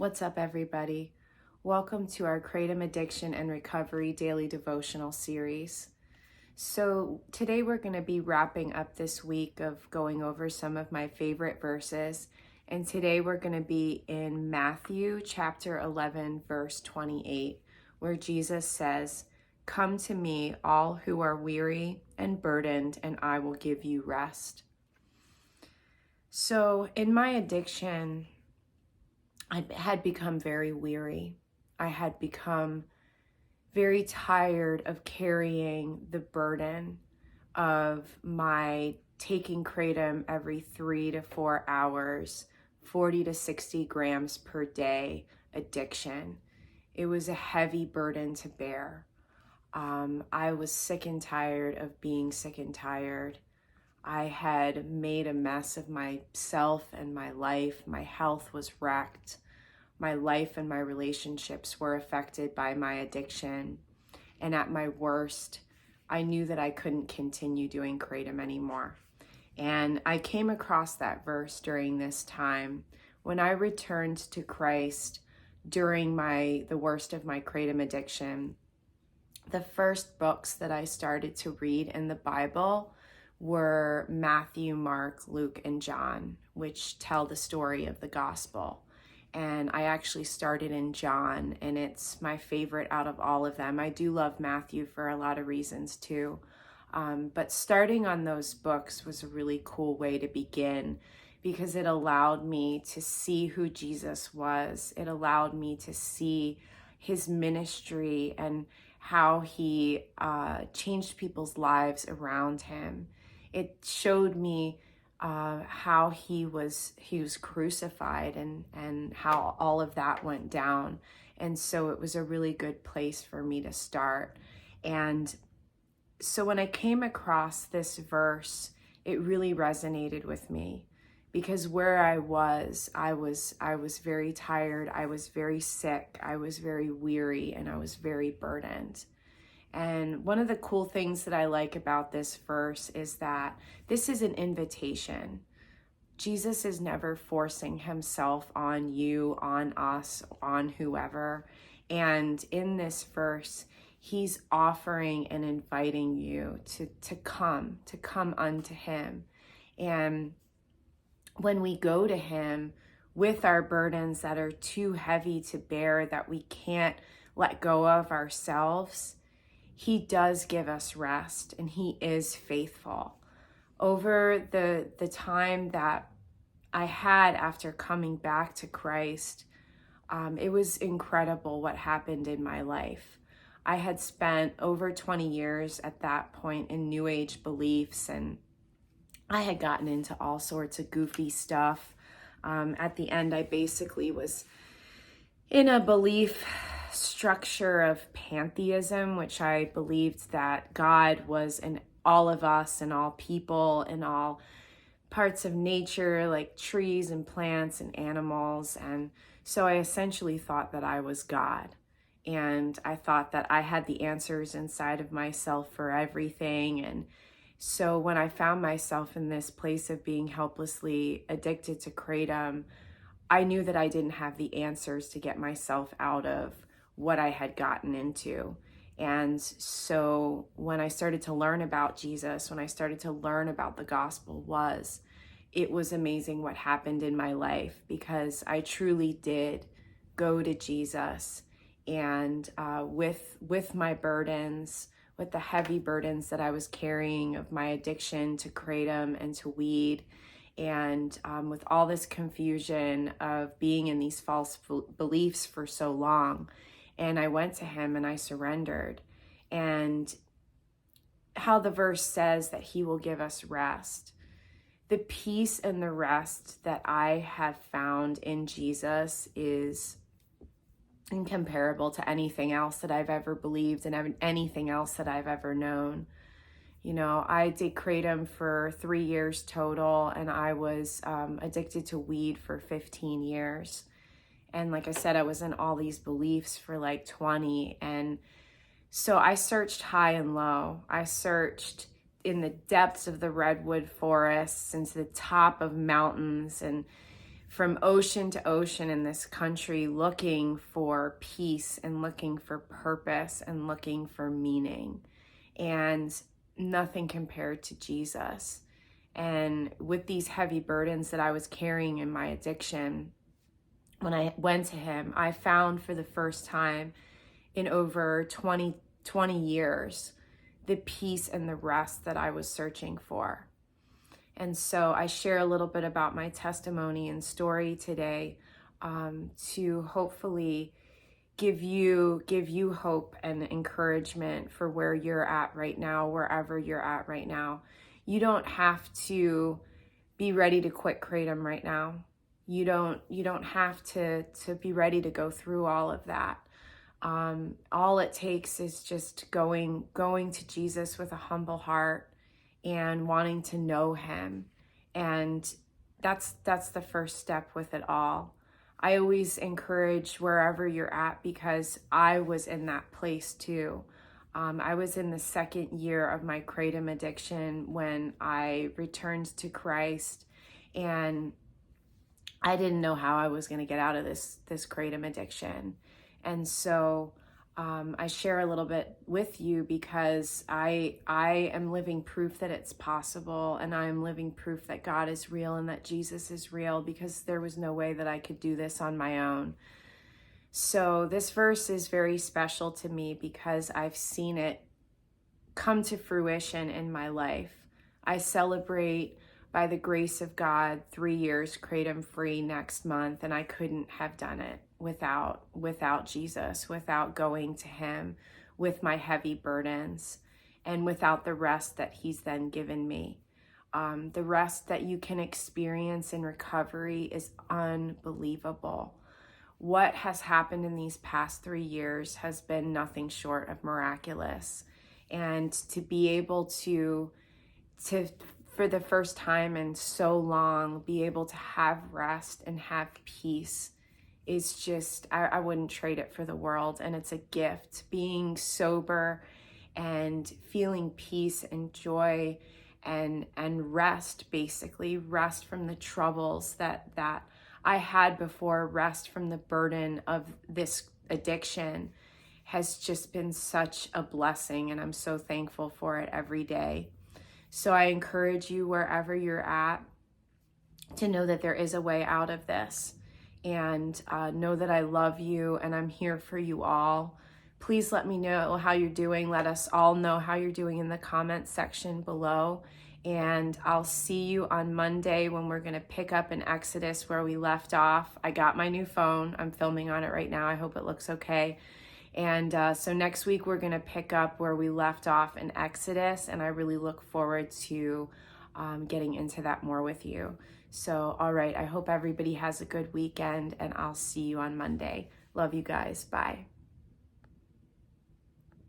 What's up, everybody? Welcome to our Kratom Addiction and Recovery Daily Devotional series. So today we're going to be wrapping up this week of going over some of my favorite verses. And today we're going to be in Matthew chapter 11, verse 28, where Jesus says, "Come to me, all who are weary and burdened, and I will give you rest." So in my addiction, I had become very weary. I had become very tired of carrying the burden of my taking kratom every 3 to 4 hours, 40 to 60 grams per day addiction. It was a heavy burden to bear. I was sick and tired of being sick and tired. I had made a mess of myself and my life. My health was wrecked. My life and my relationships were affected by my addiction. And at my worst, I knew that I couldn't continue doing kratom anymore. And I came across that verse during this time when I returned to Christ during the worst of my kratom addiction. The first books that I started to read in the Bible were Matthew, Mark, Luke, and John, which tell the story of the gospel. And I actually started in John, and it's my favorite out of all of them. I do love Matthew for a lot of reasons too. But starting on those books was a really cool way to begin because it allowed me to see who Jesus was. It allowed me to see his ministry and how he changed people's lives around him. It showed me how he was crucified and how all of that went down. And so it was a really good place for me to start. And so when I came across this verse, it really resonated with me because where I was very tired, I was very sick, I was very weary, and I was very burdened. And one of the cool things that I like about this verse is that this is an invitation. Jesus is never forcing himself on you, on us, on whoever. And in this verse, he's offering and inviting you to come unto him. And when we go to him with our burdens that are too heavy to bear, that we can't let go of ourselves, he does give us rest, and he is faithful. Over the time that I had after coming back to Christ, it was incredible what happened in my life. I had spent over 20 years at that point in New Age beliefs, and I had gotten into all sorts of goofy stuff. At the end, I basically was in a belief structure of pantheism, which I believed that God was in all of us and all people and all parts of nature, like trees and plants and animals. And so I essentially thought that I was God. And I thought that I had the answers inside of myself for everything. And so when I found myself in this place of being helplessly addicted to kratom, I knew that I didn't have the answers to get myself out of what I had gotten into. And so when I started to learn about Jesus, when I started to learn about the gospel, it was amazing what happened in my life, because I truly did go to Jesus, and with my burdens, with the heavy burdens that I was carrying of my addiction to kratom and to weed, and with all this confusion of being in these false beliefs for so long. And I went to him and I surrendered. And how the verse says that he will give us rest. The peace and the rest that I have found in Jesus is incomparable to anything else that I've ever believed and anything else that I've ever known. You know, I did kratom for 3 years total, and I was addicted to weed for 15 years. And like I said, I was in all these beliefs for like 20. And so I searched high and low. I searched in the depths of the redwood forests and to the top of mountains, and from ocean to ocean in this country looking for peace and looking for purpose and looking for meaning. And nothing compared to Jesus. And with these heavy burdens that I was carrying in my addiction, when I went to him, I found for the first time in over 20 years the peace and the rest that I was searching for. And so I share a little bit about my testimony and story today, to hopefully give you hope and encouragement for where you're at right now, wherever you're at right now. You don't have to be ready to quit kratom right now. You don't have to be ready to go through all of that. All it takes is just going to Jesus with a humble heart and wanting to know him. And that's the first step with it all. I always encourage wherever you're at, because I was in that place too. I was in the second year of my kratom addiction when I returned to Christ, and I didn't know how I was going to get out of this kratom addiction. And so I share a little bit with you because I am living proof that it's possible, and I am living proof that God is real and that Jesus is real, because there was no way that I could do this on my own. So this verse is very special to me because I've seen it come to fruition in my life. I celebrate, by the grace of God, 3 years kratom free next month, and I couldn't have done it without Jesus, without going to him with my heavy burdens, and without the rest that he's then given me. The rest that you can experience in recovery is unbelievable. What has happened in these past 3 years has been nothing short of miraculous. And to be able to for the first time in so long, be able to have rest and have peace is just, I wouldn't trade it for the world. And it's a gift. Being sober and feeling peace and joy and rest, basically rest from the troubles that I had before, rest from the burden of this addiction, has just been such a blessing, and I'm so thankful for it every day. So I encourage you, wherever you're at, to know that there is a way out of this, and know that I love you and I'm here for you all. Please let me know how you're doing. Let us all know how you're doing in the comments section below. And I'll see you on Monday when we're going to pick up in Exodus where we left off. I got my new phone. I'm filming on it right now. I hope it looks okay. And so next week we're going to pick up where we left off in Exodus, and I really look forward to getting into that more with you. So, all right, I hope everybody has a good weekend, and I'll see you on Monday. Love you guys. Bye.